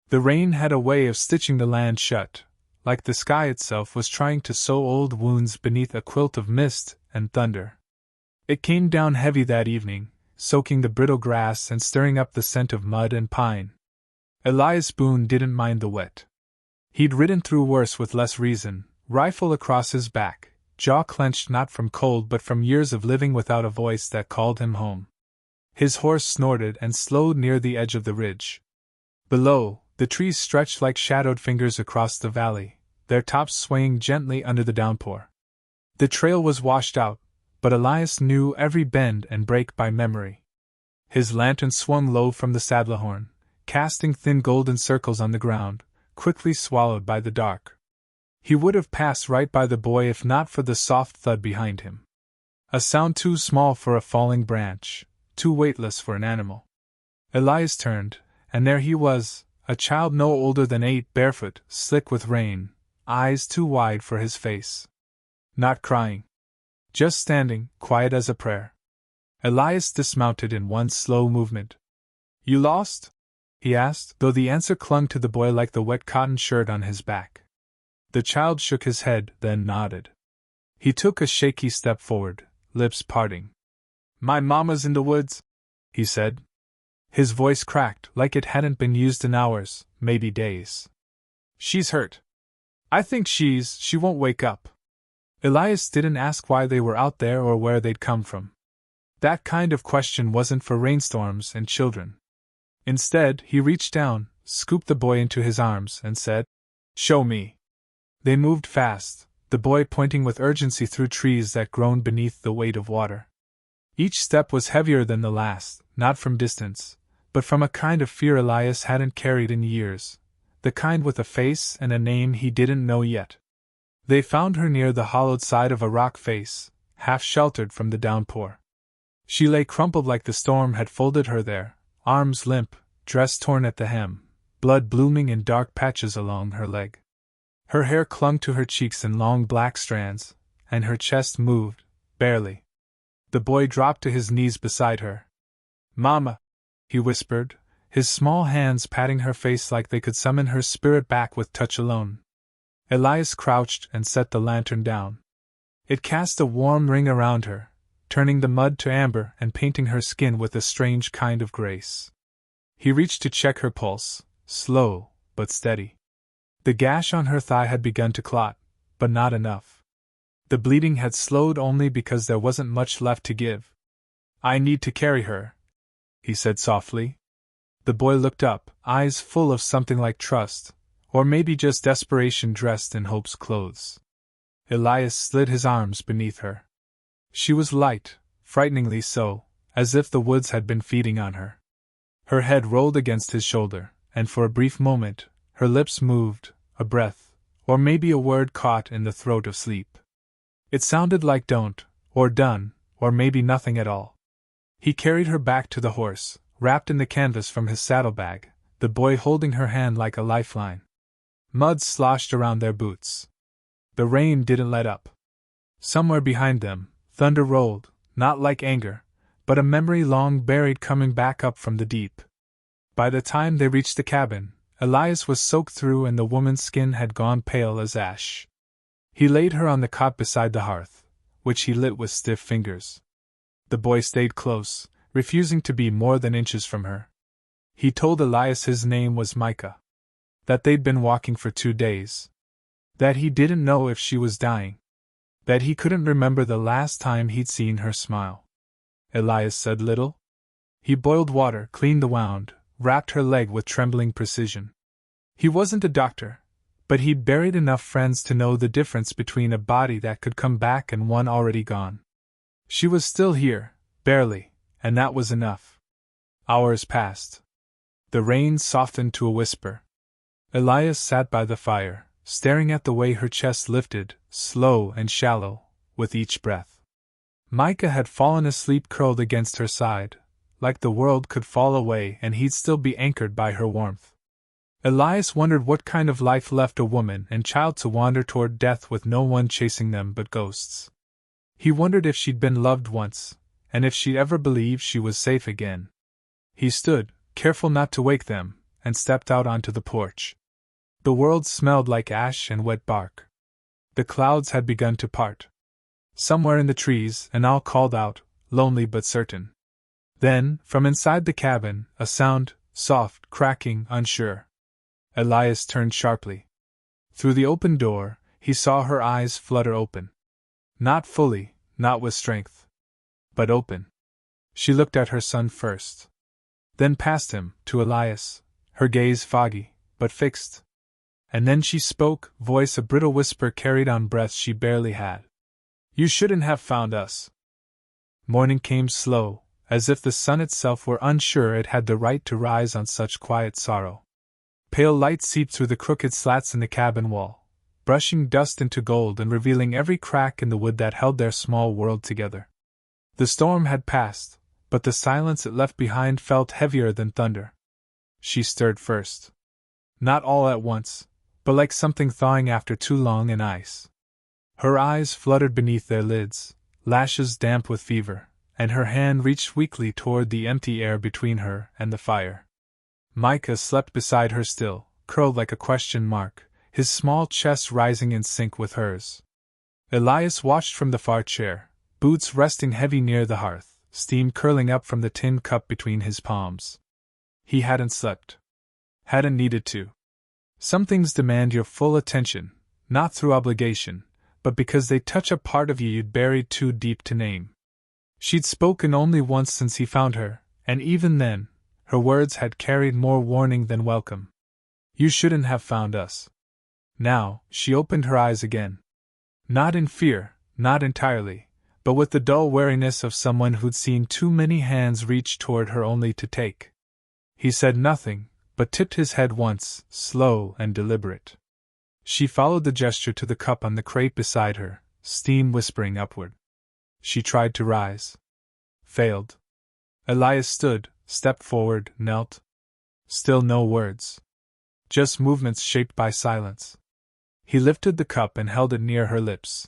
The rain had a way of stitching the land shut, like the sky itself was trying to sew old wounds beneath a quilt of mist and thunder. It came down heavy that evening, soaking the brittle grass and stirring up the scent of mud and pine. Elias Boone didn't mind the wet. He'd ridden through worse with less reason, rifle across his back, jaw clenched not from cold but from years of living without a voice that called him home. His horse snorted and slowed near the edge of the ridge. Below, the trees stretched like shadowed fingers across the valley, their tops swaying gently under the downpour. The trail was washed out, but Elias knew every bend and break by memory. His lantern swung low from the saddle horn, casting thin golden circles on the ground, quickly swallowed by the dark. He would have passed right by the boy if not for the soft thud behind him. A sound too small for a falling branch, too weightless for an animal. Elias turned, and there he was, a child no older than 8, barefoot, slick with rain, eyes too wide for his face. Not crying. Just standing, quiet as a prayer. Elias dismounted in one slow movement. "You lost?" he asked, though the answer clung to the boy like the wet cotton shirt on his back. The child shook his head, then nodded. He took a shaky step forward, lips parting. "My mama's in the woods," he said. His voice cracked like it hadn't been used in hours, maybe days. "She's hurt. I think she won't wake up." Elias didn't ask why they were out there or where they'd come from. That kind of question wasn't for rainstorms and children. Instead, he reached down, scooped the boy into his arms, and said, "Show me." They moved fast, the boy pointing with urgency through trees that groaned beneath the weight of water. Each step was heavier than the last, not from distance, but from a kind of fear Elias hadn't carried in years, the kind with a face and a name he didn't know yet. They found her near the hollowed side of a rock face, half sheltered from the downpour. She lay crumpled like the storm had folded her there, arms limp, dress torn at the hem, blood blooming in dark patches along her leg. Her hair clung to her cheeks in long black strands, and her chest moved, barely. The boy dropped to his knees beside her. "Mama," he whispered, his small hands patting her face like they could summon her spirit back with touch alone. Elias crouched and set the lantern down. It cast a warm ring around her, turning the mud to amber and painting her skin with a strange kind of grace. He reached to check her pulse, slow, but steady. The gash on her thigh had begun to clot, but not enough. The bleeding had slowed only because there wasn't much left to give. "I need to carry her," he said softly. The boy looked up, eyes full of something like trust, or maybe just desperation dressed in hope's clothes. Elias slid his arms beneath her. She was light, frighteningly so, as if the woods had been feeding on her. Her head rolled against his shoulder, and for a brief moment, her lips moved, a breath, or maybe a word caught in the throat of sleep. It sounded like don't, or done, or maybe nothing at all. He carried her back to the horse, wrapped in the canvas from his saddlebag, the boy holding her hand like a lifeline. Mud sloshed around their boots. The rain didn't let up. Somewhere behind them, thunder rolled, not like anger, but a memory long buried coming back up from the deep. By the time they reached the cabin, Elias was soaked through and the woman's skin had gone pale as ash. He laid her on the cot beside the hearth, which he lit with stiff fingers. The boy stayed close, refusing to be more than inches from her. He told Elias his name was Micah. That they'd been walking for 2 days. That he didn't know if she was dying. That he couldn't remember the last time he'd seen her smile. Elias said little. He boiled water, cleaned the wound, wrapped her leg with trembling precision. He wasn't a doctor, but he'd buried enough friends to know the difference between a body that could come back and one already gone. She was still here, barely, and that was enough. Hours passed. The rain softened to a whisper. Elias sat by the fire, staring at the way her chest lifted, slow and shallow, with each breath. Micah had fallen asleep curled against her side, like the world could fall away and he'd still be anchored by her warmth. Elias wondered what kind of life left a woman and child to wander toward death with no one chasing them but ghosts. He wondered if she'd been loved once, and if she'd ever believe she was safe again. He stood, careful not to wake them, and stepped out onto the porch. The world smelled like ash and wet bark. The clouds had begun to part. Somewhere in the trees, an owl called out, lonely but certain. Then, from inside the cabin, a sound, soft, cracking, unsure. Elias turned sharply. Through the open door, he saw her eyes flutter open. Not fully, not with strength. But open. She looked at her son first. Then past him, to Elias, her gaze foggy, but fixed. And then she spoke, voice a brittle whisper carried on breath she barely had. You shouldn't have found us. Morning came slow, as if the sun itself were unsure it had the right to rise on such quiet sorrow. Pale light seeped through the crooked slats in the cabin wall, brushing dust into gold and revealing every crack in the wood that held their small world together. The storm had passed, but the silence it left behind felt heavier than thunder. She stirred first. Not all at once, but like something thawing after too long in ice. Her eyes fluttered beneath their lids, lashes damp with fever, and her hand reached weakly toward the empty air between her and the fire. Micah slept beside her still, curled like a question mark, his small chest rising in sync with hers. Elias watched from the far chair, boots resting heavy near the hearth, steam curling up from the tin cup between his palms. He hadn't slept. Hadn't needed to. Some things demand your full attention, not through obligation, but because they touch a part of you you'd buried too deep to name. She'd spoken only once since he found her, and even then, her words had carried more warning than welcome. You shouldn't have found us. Now, she opened her eyes again. Not in fear, not entirely, but with the dull wariness of someone who'd seen too many hands reach toward her only to take. He said nothing, but tipped his head once, slow and deliberate. She followed the gesture to the cup on the crate beside her, steam whispering upward. She tried to rise. Failed. Elias stood, stepped forward, knelt. Still no words. Just movements shaped by silence. He lifted the cup and held it near her lips.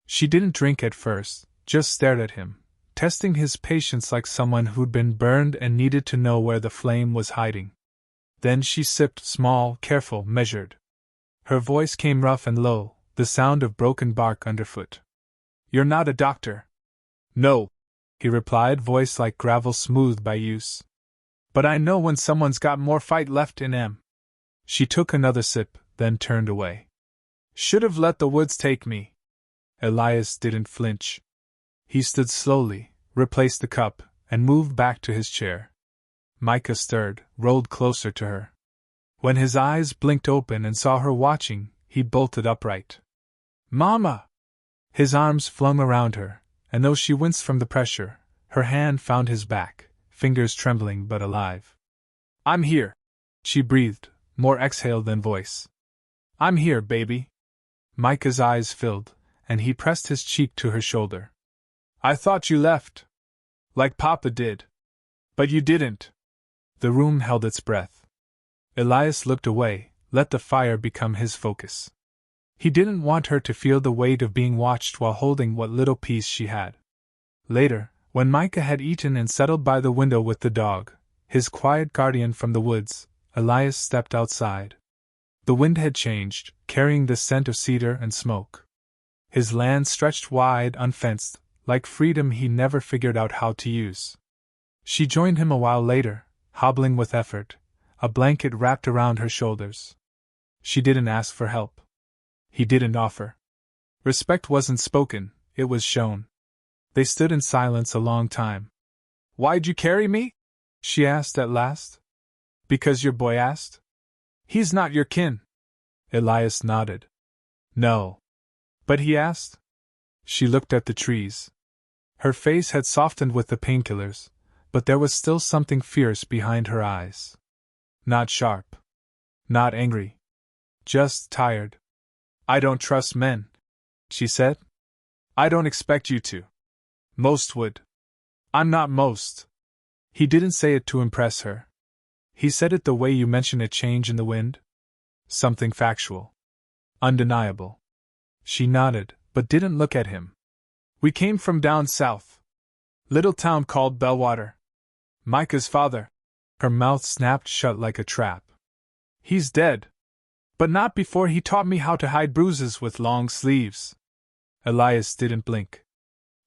She didn't drink at first, just stared at him, testing his patience like someone who'd been burned and needed to know where the flame was hiding. Then she sipped, small, careful, measured. Her voice came rough and low, the sound of broken bark underfoot. You're not a doctor. No, he replied, voice like gravel smoothed by use. But I know when someone's got more fight left in him. She took another sip, then turned away. Should have let the woods take me. Elias didn't flinch. He stood slowly, replaced the cup, and moved back to his chair. Micah stirred, rolled closer to her. When his eyes blinked open and saw her watching, he bolted upright. Mama! His arms flung around her, and though she winced from the pressure, her hand found his back, fingers trembling but alive. I'm here, she breathed, more exhale than voice. I'm here, baby. Micah's eyes filled, and he pressed his cheek to her shoulder. I thought you left. Like Papa did. But you didn't. The room held its breath. Elias looked away, let the fire become his focus. He didn't want her to feel the weight of being watched while holding what little peace she had. Later, when Micah had eaten and settled by the window with the dog, his quiet guardian from the woods, Elias stepped outside. The wind had changed, carrying the scent of cedar and smoke. His land stretched wide, unfenced, like freedom he never figured out how to use. She joined him a while later, hobbling with effort, a blanket wrapped around her shoulders. She didn't ask for help. He didn't offer. Respect wasn't spoken, it was shown. They stood in silence a long time. Why'd you carry me? She asked at last. Because your boy asked? He's not your kin. Elias nodded. No. But he asked? She looked at the trees. Her face had softened with the painkillers, but there was still something fierce behind her eyes. Not sharp. Not angry. Just tired. I don't trust men, she said. I don't expect you to. Most would. I'm not most. He didn't say it to impress her. He said it the way you mention a change in the wind. Something factual. Undeniable. She nodded, but didn't look at him. We came from down south. Little town called Bellwater. Micah's father. Her mouth snapped shut like a trap. He's dead. But not before he taught me how to hide bruises with long sleeves. Elias didn't blink.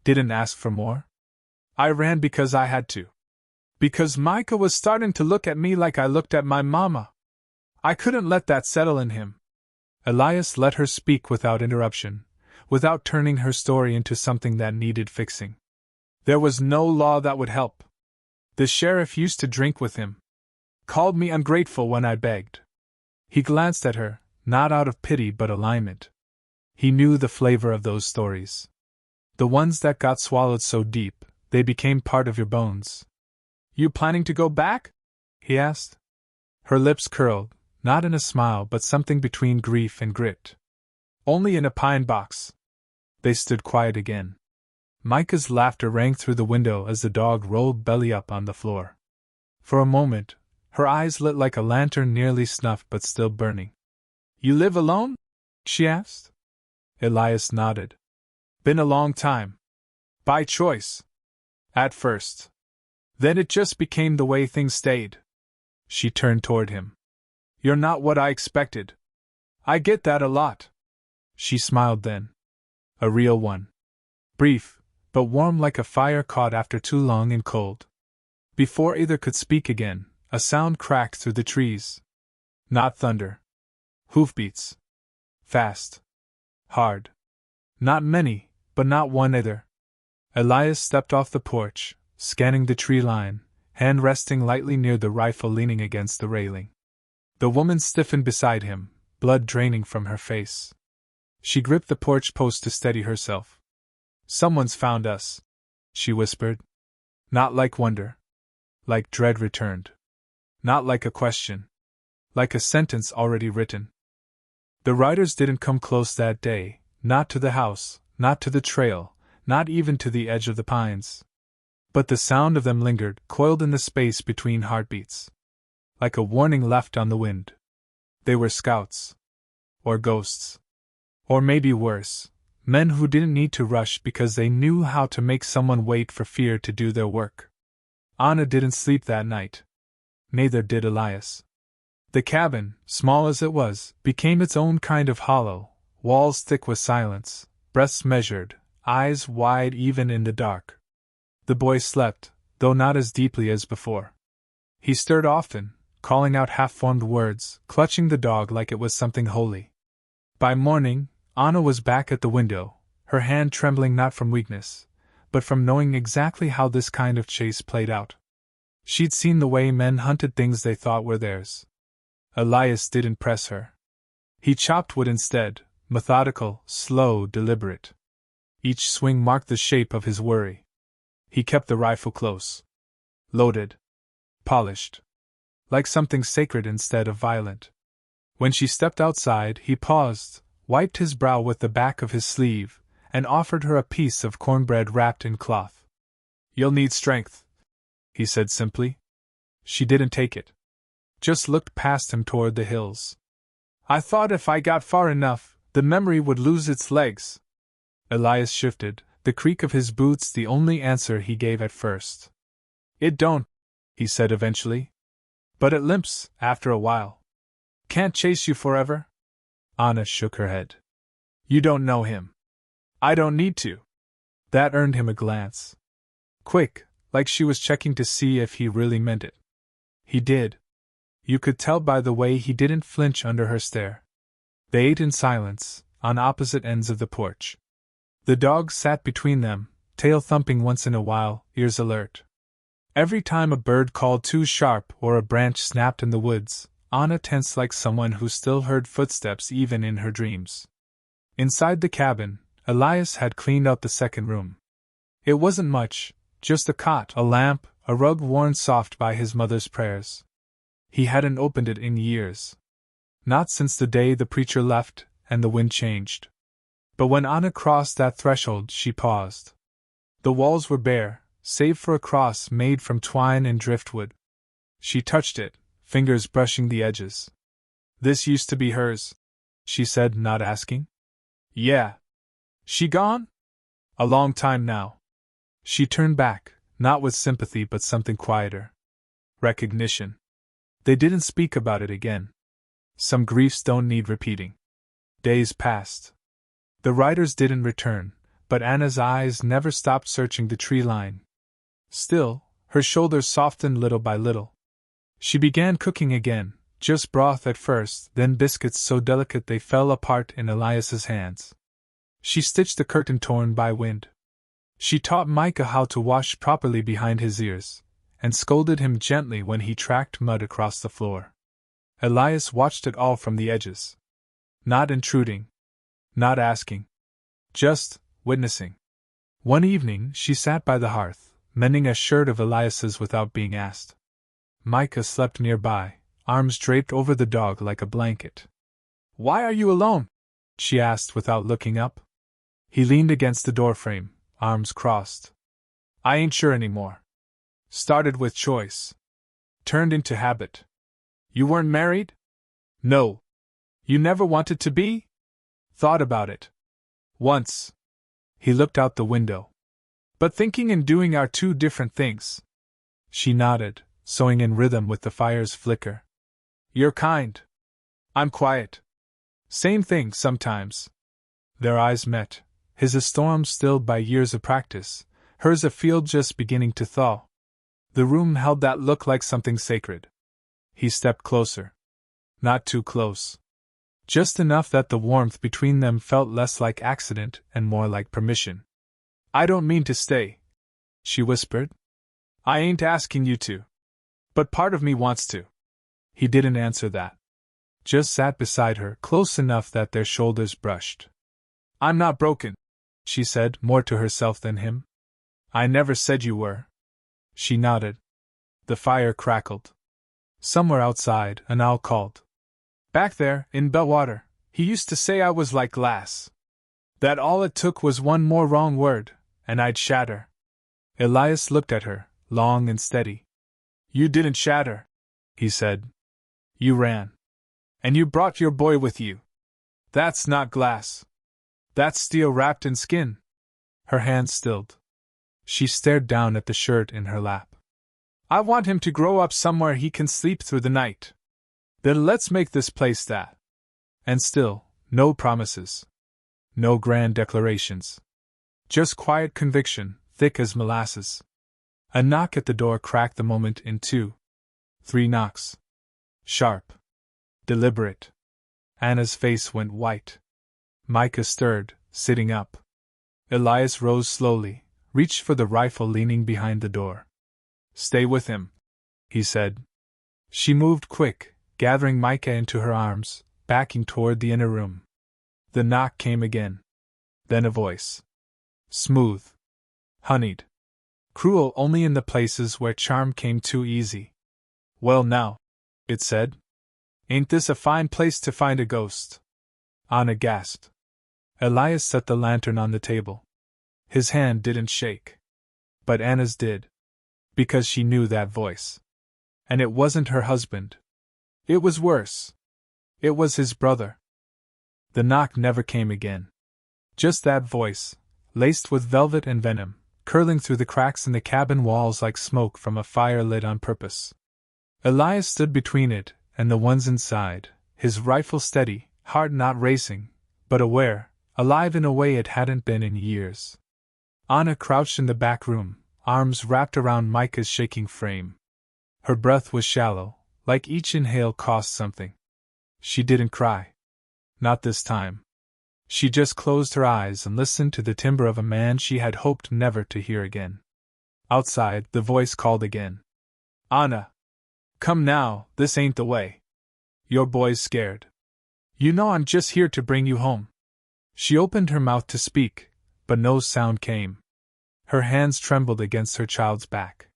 Didn't ask for more. I ran because I had to. Because Micah was starting to look at me like I looked at my mama. I couldn't let that settle in him. Elias let her speak without interruption, without turning her story into something that needed fixing. There was no law that would help. The sheriff used to drink with him. Called me ungrateful when I begged. He glanced at her, not out of pity but alignment. He knew the flavor of those stories. The ones that got swallowed so deep, they became part of your bones. You planning to go back? He asked. Her lips curled, not in a smile but something between grief and grit. Only in a pine box. They stood quiet again. Micah's laughter rang through the window as the dog rolled belly up on the floor. For a moment, her eyes lit like a lantern nearly snuffed but still burning. You live alone? She asked. Elias nodded. Been a long time. By choice. At first. Then it just became the way things stayed. She turned toward him. You're not what I expected. I get that a lot. She smiled then. A real one. Brief, but warm like a fire caught after too long and cold. Before either could speak again, a sound cracked through the trees. Not thunder. Hoofbeats. Fast. Hard. Not many, but not one either. Elias stepped off the porch, scanning the tree line, hand resting lightly near the rifle leaning against the railing. The woman stiffened beside him, blood draining from her face. She gripped the porch post to steady herself. Someone's found us, she whispered. Not like wonder. Like dread returned. Not like a question. Like a sentence already written. The riders didn't come close that day, not to the house, not to the trail, not even to the edge of the pines. But the sound of them lingered, coiled in the space between heartbeats. Like a warning left on the wind. They were scouts. Or ghosts. Or maybe worse, men who didn't need to rush because they knew how to make someone wait for fear to do their work. Anna didn't sleep that night. Neither did Elias. The cabin, small as it was, became its own kind of hollow, walls thick with silence, breaths measured, eyes wide even in the dark. The boy slept, though not as deeply as before. He stirred often, calling out half-formed words, clutching the dog like it was something holy. By morning, Anna was back at the window, her hand trembling not from weakness, but from knowing exactly how this kind of chase played out. She'd seen the way men hunted things they thought were theirs. Elias didn't press her. He chopped wood instead, methodical, slow, deliberate. Each swing marked the shape of his worry. He kept the rifle close. Loaded. Polished. Like something sacred instead of violent. When she stepped outside, he paused, wiped his brow with the back of his sleeve, and offered her a piece of cornbread wrapped in cloth. You'll need strength, he said simply. She didn't take it. Just looked past him toward the hills. I thought if I got far enough, the memory would lose its legs. Elias shifted, the creak of his boots the only answer he gave at first. It don't, he said eventually. But it limps, after a while. Can't chase you forever? Anna shook her head. You don't know him. I don't need to. That earned him a glance. Quick, like she was checking to see if he really meant it. He did. You could tell by the way he didn't flinch under her stare. They ate in silence, on opposite ends of the porch. The dog sat between them, tail thumping once in a while, ears alert. Every time a bird called too sharp or a branch snapped in the woods, Anna tensed like someone who still heard footsteps even in her dreams. Inside the cabin, Elias had cleaned out the second room. It wasn't much, just a cot, a lamp, a rug worn soft by his mother's prayers. He hadn't opened it in years. Not since the day the preacher left and the wind changed. But when Anna crossed that threshold, she paused. The walls were bare, save for a cross made from twine and driftwood. She touched it, fingers brushing the edges. This used to be hers, she said, not asking. Yeah. She gone? A long time now. She turned back, not with sympathy but something quieter. Recognition. They didn't speak about it again. Some griefs don't need repeating. Days passed. The riders didn't return, but Anna's eyes never stopped searching the tree line. Still, her shoulders softened little by little. She began cooking again, just broth at first, then biscuits so delicate they fell apart in Elias's hands. She stitched the curtain torn by wind. She taught Micah how to wash properly behind his ears, and scolded him gently when he tracked mud across the floor. Elias watched it all from the edges. Not intruding. Not asking. Just witnessing. One evening she sat by the hearth, mending a shirt of Elias's without being asked. Micah slept nearby, arms draped over the dog like a blanket. "Why are you alone?" she asked without looking up. He leaned against the doorframe, arms crossed. "I ain't sure anymore. Started with choice. Turned into habit." "You weren't married?" "No." "You never wanted to be?" "Thought about it. Once." He looked out the window. "But thinking and doing are two different things." She nodded, sewing in rhythm with the fire's flicker. "You're kind. I'm quiet. Same thing sometimes." Their eyes met, his a storm stilled by years of practice, hers a field just beginning to thaw. The room held that look like something sacred. He stepped closer. Not too close. Just enough that the warmth between them felt less like accident and more like permission. "I don't mean to stay," she whispered. "I ain't asking you to. But part of me wants to." He didn't answer that. Just sat beside her, close enough that their shoulders brushed. "I'm not broken," she said, more to herself than him. "I never said you were." She nodded. The fire crackled. Somewhere outside, an owl called. "Back there, in Bellwater, he used to say I was like glass. That all it took was one more wrong word, and I'd shatter." Elias looked at her, long and steady. "You didn't shatter," he said. "You ran. And you brought your boy with you. That's not glass. That's steel wrapped in skin." Her hands stilled. She stared down at the shirt in her lap. "I want him to grow up somewhere he can sleep through the night. Then let's make this place that." And still, no promises. No grand declarations. Just quiet conviction, thick as molasses. A knock at the door cracked the moment in two. 3 knocks. Sharp. Deliberate. Anna's face went white. Micah stirred, sitting up. Elias rose slowly, reached for the rifle leaning behind the door. "Stay with him," he said. She moved quick, gathering Micah into her arms, backing toward the inner room. The knock came again. Then a voice. Smooth. Honeyed. Cruel only in the places where charm came too easy. "Well now," it said. "Ain't this a fine place to find a ghost?" Anna gasped. Elias set the lantern on the table. His hand didn't shake. But Anna's did. Because she knew that voice. And it wasn't her husband. It was worse. It was his brother. The knock never came again. Just that voice, laced with velvet and venom, curling through the cracks in the cabin walls like smoke from a fire lit on purpose. Elias stood between it and the ones inside, his rifle steady, heart not racing, but aware, alive in a way it hadn't been in years. Anna crouched in the back room, arms wrapped around Micah's shaking frame. Her breath was shallow, like each inhale cost something. She didn't cry. Not this time. She just closed her eyes and listened to the timbre of a man she had hoped never to hear again. Outside, the voice called again. "Anna! Come now, this ain't the way. Your boy's scared. You know I'm just here to bring you home." She opened her mouth to speak, but no sound came. Her hands trembled against her child's back.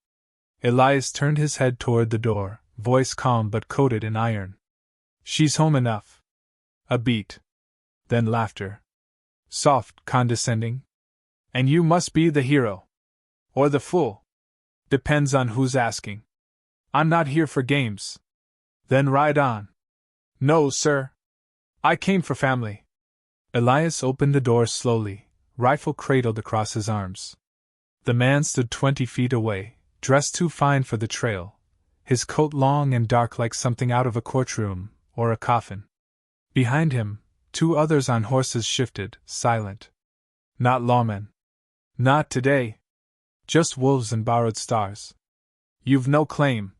Elias turned his head toward the door, voice calm but coated in iron. "She's home enough." A beat. Then laughter. Soft, condescending. "And you must be the hero. Or the fool. Depends on who's asking. I'm not here for games." "Then ride on." "No, sir. I came for family." Elias opened the door slowly, rifle cradled across his arms. The man stood 20 feet away, dressed too fine for the trail, his coat long and dark like something out of a courtroom, or a coffin. Behind him, 2 others on horses shifted, silent. Not lawmen. Not today. Just wolves and borrowed stars. You've no claim,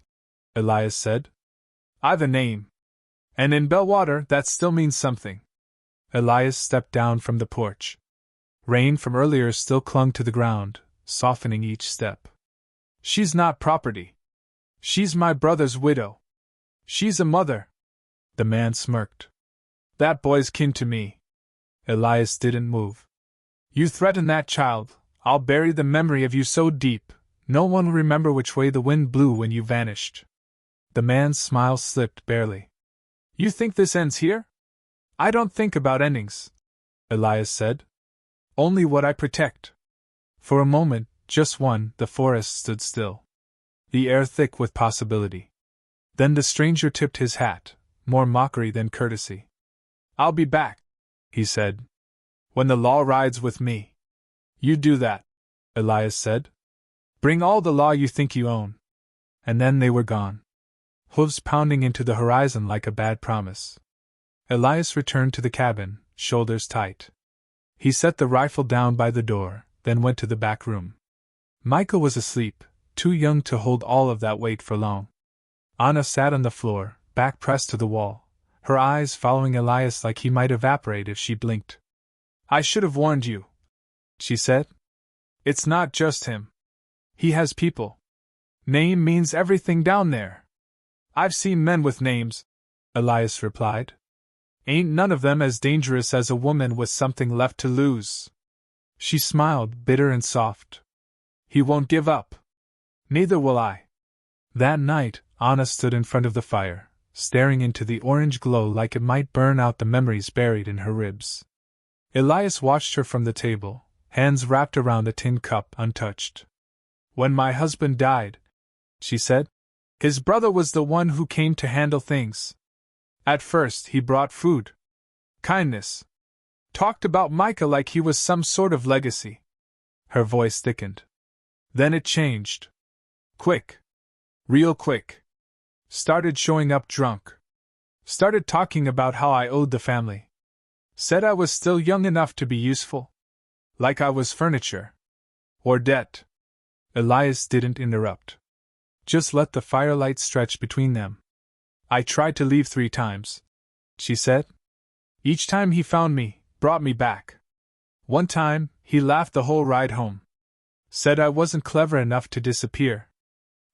Elias said. I've a name. And in Bellwater that still means something. Elias stepped down from the porch. Rain from earlier still clung to the ground, softening each step. She's not property. She's my brother's widow. She's a mother. The man smirked. That boy's kin to me. Elias didn't move. You threaten that child, I'll bury the memory of you so deep, no one will remember which way the wind blew when you vanished. The man's smile slipped barely. You think this ends here? I don't think about endings, Elias said. Only what I protect. For a moment, just one, the forest stood still. The air thick with possibility. Then the stranger tipped his hat, more mockery than courtesy. I'll be back, he said. When the law rides with me. You do that, Elias said. Bring all the law you think you own. And then they were gone. Hooves pounding into the horizon like a bad promise. Elias returned to the cabin, shoulders tight. He set the rifle down by the door, then went to the back room. Micah was asleep, too young to hold all of that weight for long. Anna sat on the floor, back pressed to the wall, her eyes following Elias like he might evaporate if she blinked. I should have warned you, she said. It's not just him. He has people. Name means everything down there. I've seen men with names, Elias replied. Ain't none of them as dangerous as a woman with something left to lose. She smiled, bitter and soft. He won't give up. Neither will I. That night, Anna stood in front of the fire, staring into the orange glow like it might burn out the memories buried in her ribs. Elias watched her from the table, hands wrapped around a tin cup untouched. When my husband died, she said, his brother was the one who came to handle things. At first he brought food. Kindness. Talked about Micah like he was some sort of legacy. Her voice thickened. Then it changed. Quick. Real quick. Started showing up drunk. Started talking about how I owed the family. Said I was still young enough to be useful. Like I was furniture. Or debt. Elias didn't interrupt. Just let the firelight stretch between them. I tried to leave 3 times, she said. Each time he found me, brought me back. One time, he laughed the whole ride home. Said I wasn't clever enough to disappear.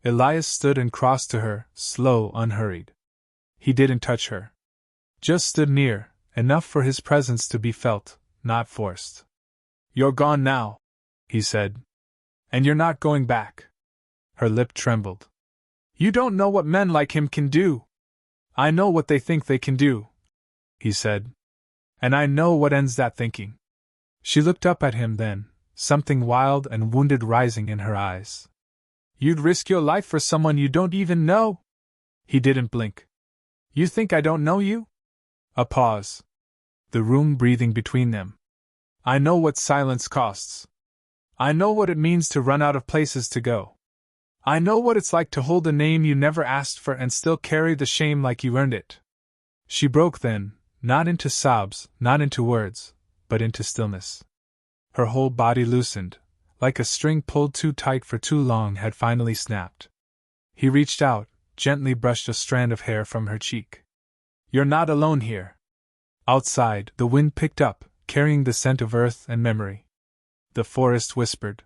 Elias stood and crossed to her, slow, unhurried. He didn't touch her. Just stood near, enough for his presence to be felt, not forced. You're gone now, he said. And you're not going back. Her lip trembled. You don't know what men like him can do. I know what they think they can do, he said. And I know what ends that thinking. She looked up at him then, something wild and wounded rising in her eyes. You'd risk your life for someone you don't even know? He didn't blink. You think I don't know you? A pause. The room breathing between them. I know what silence costs. I know what it means to run out of places to go. I know what it's like to hold a name you never asked for and still carry the shame like you earned it. She broke then, not into sobs, not into words, but into stillness. Her whole body loosened, like a string pulled too tight for too long had finally snapped. He reached out, gently brushed a strand of hair from her cheek. You're not alone here. Outside, the wind picked up, carrying the scent of earth and memory. The forest whispered.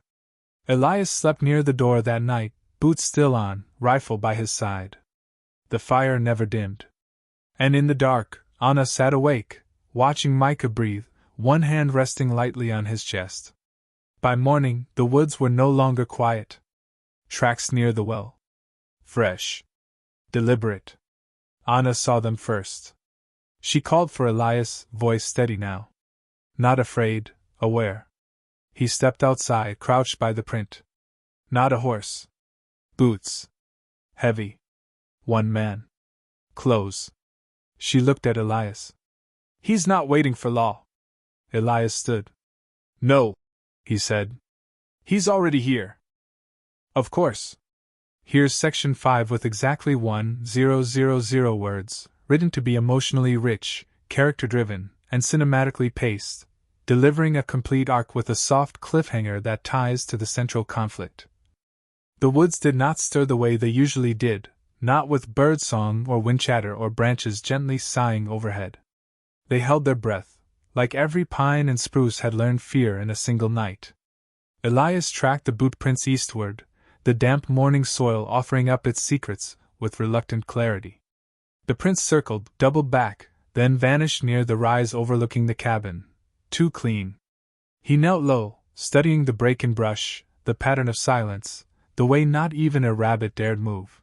Elias slept near the door that night, boots still on, rifle by his side. The fire never dimmed. And in the dark, Anna sat awake, watching Micah breathe, one hand resting lightly on his chest. By morning, the woods were no longer quiet. Tracks near the well. Fresh. Deliberate. Anna saw them first. She called for Elias, voice steady now. Not afraid, aware. He stepped outside, crouched by the print. Not a horse. Boots. Heavy. One man. Clothes. She looked at Elias. He's not waiting for law. Elias stood. No, he said. He's already here. Of course. Here's section 5 with exactly 1000 words, written to be emotionally rich, character-driven, and cinematically paced, delivering a complete arc with a soft cliffhanger that ties to the central conflict. The woods did not stir the way they usually did, not with birdsong or wind chatter or branches gently sighing overhead. They held their breath, like every pine and spruce had learned fear in a single night. Elias tracked the boot prints eastward, the damp morning soil offering up its secrets with reluctant clarity. The prints circled, doubled back, then vanished near the rise overlooking the cabin. Too clean. He knelt low, studying the break in brush, the pattern of silence, the way not even a rabbit dared move.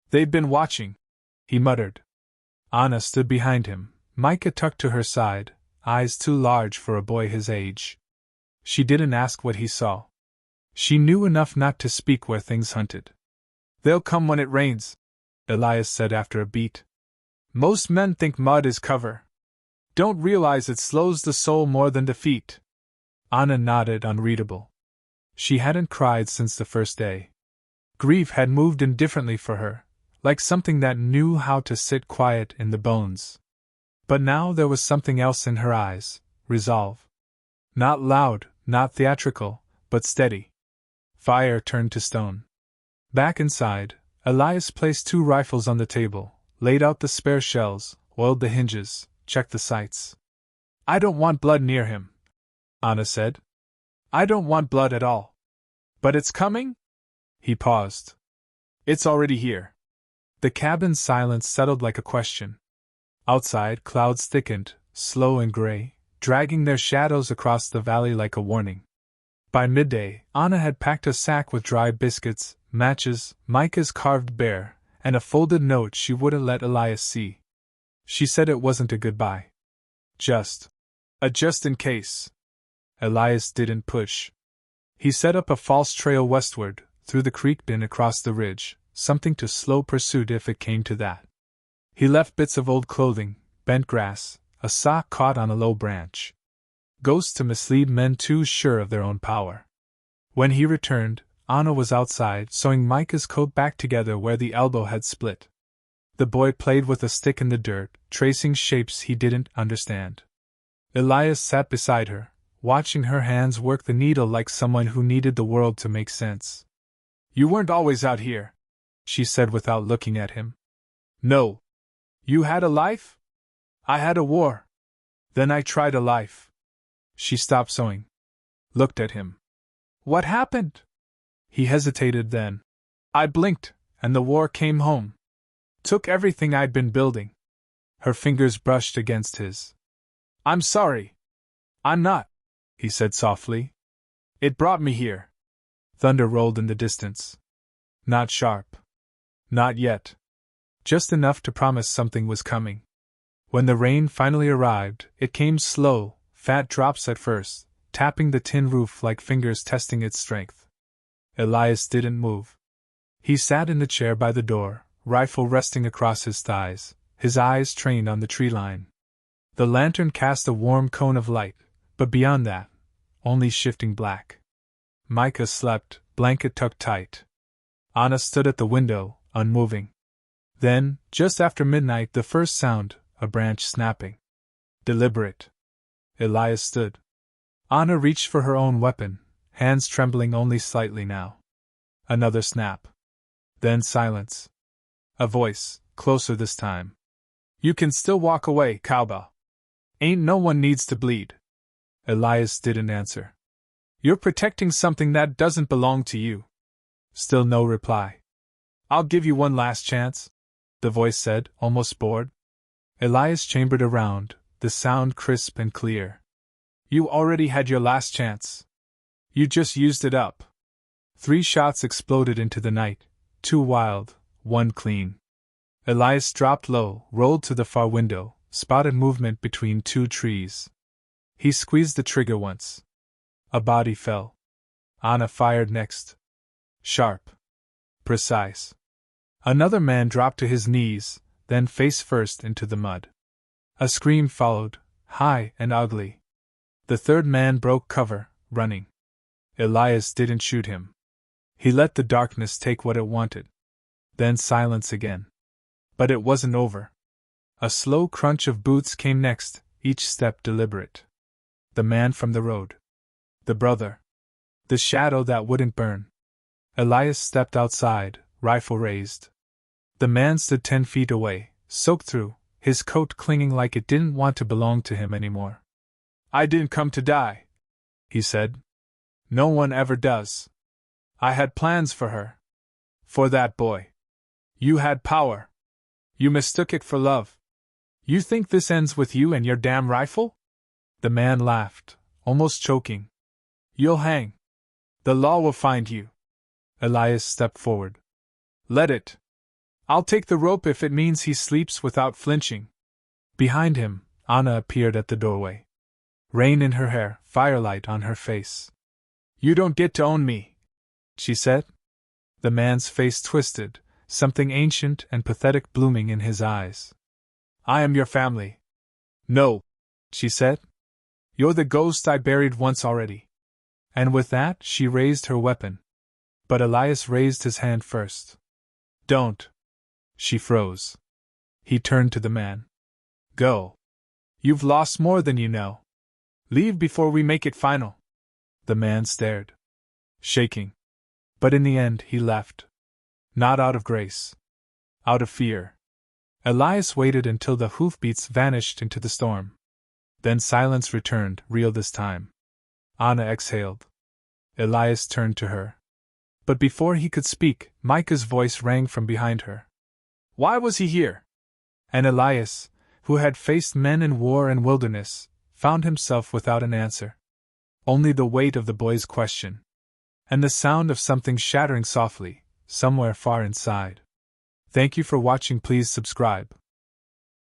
"They've been watching," he muttered. Anna stood behind him, Micah tucked to her side, eyes too large for a boy his age. She didn't ask what he saw. She knew enough not to speak where things hunted. "They'll come when it rains," Elias said after a beat. "Most men think mud is cover. Don't realize it slows the soul more than defeat." Anna nodded, unreadable. She hadn't cried since the first day. Grief had moved indifferently for her, like something that knew how to sit quiet in the bones. But now there was something else in her eyes, resolve. Not loud, not theatrical, but steady. Fire turned to stone. Back inside, Elias placed 2 rifles on the table, laid out the spare shells, oiled the hinges, checked the sights. "I don't want blood near him," Anna said. "I don't want blood at all. But it's coming?" He paused. "It's already here." The cabin's silence settled like a question. Outside, clouds thickened, slow and gray, dragging their shadows across the valley like a warning. By midday, Anna had packed a sack with dry biscuits, matches, Micah's carved bear, and a folded note she wouldn't let Elias see. She said it wasn't a goodbye. Just in case. Elias didn't push. He set up a false trail westward, through the creek and across the ridge, something to slow pursuit if it came to that. He left bits of old clothing, bent grass, a sock caught on a low branch. Ghosts to mislead men too sure of their own power. When he returned, Anna was outside, sewing Micah's coat back together where the elbow had split. The boy played with a stick in the dirt, tracing shapes he didn't understand. Elias sat beside her, watching her hands work the needle like someone who needed the world to make sense. "You weren't always out here," she said without looking at him. "No. You had a life? I had a war. Then I tried a life." She stopped sewing. Looked at him. "What happened?" He hesitated then. "I blinked, and the war came home. Took everything I'd been building." Her fingers brushed against his. "I'm sorry. I'm not," he said softly. "It brought me here." Thunder rolled in the distance. Not sharp. Not yet. Just enough to promise something was coming. When the rain finally arrived, it came slow, fat drops at first, tapping the tin roof like fingers testing its strength. Elias didn't move. He sat in the chair by the door, rifle resting across his thighs, his eyes trained on the tree line. The lantern cast a warm cone of light, but beyond that, only shifting black. Micah slept, blanket tucked tight. Anna stood at the window, unmoving. Then, just after midnight, the first sound, a branch snapping. Deliberate. Elias stood. Anna reached for her own weapon, hands trembling only slightly now. Another snap. Then silence. A voice, closer this time. "You can still walk away, Cowboy. Ain't no one needs to bleed." Elias didn't answer. "You're protecting something that doesn't belong to you." Still no reply. "I'll give you one last chance," the voice said, almost bored. Elias chambered around, the sound crisp and clear. "You already had your last chance. You just used it up." 3 shots exploded into the night, 2 wild, 1 clean. Elias dropped low, rolled to the far window, spotted movement between 2 trees. He squeezed the trigger once. A body fell. Anna fired next. Sharp. Precise. Another man dropped to his knees, then face first into the mud. A scream followed, high and ugly. The third man broke cover, running. Elias didn't shoot him. He let the darkness take what it wanted. Then silence again. But it wasn't over. A slow crunch of boots came next, each step deliberate. The man from the road. The brother. The shadow that wouldn't burn. Elias stepped outside, rifle raised. The man stood 10 feet away, soaked through, his coat clinging like it didn't want to belong to him anymore. "I didn't come to die," he said. "No one ever does. I had plans for her. For that boy. You had power. You mistook it for love. You think this ends with you and your damn rifle?" The man laughed, almost choking. "You'll hang. The law will find you." Elias stepped forward. "Let it. I'll take the rope if it means he sleeps without flinching." Behind him, Anna appeared at the doorway. Rain in her hair, firelight on her face. "You don't get to own me," she said. The man's face twisted, something ancient and pathetic blooming in his eyes. "I am your family." "No," she said. "You're the ghost I buried once already." And with that, she raised her weapon. But Elias raised his hand first. "Don't." She froze. He turned to the man. "Go. You've lost more than you know. Leave before we make it final." The man stared, shaking. But in the end, he left. Not out of grace. Out of fear. Elias waited until the hoofbeats vanished into the storm. Then silence returned, real this time. Anna exhaled. Elias turned to her. But before he could speak, Micah's voice rang from behind her. "Why was he here?" And Elias, who had faced men in war and wilderness, found himself without an answer. Only the weight of the boy's question. And the sound of something shattering softly, somewhere far inside. Thank you for watching. Please subscribe.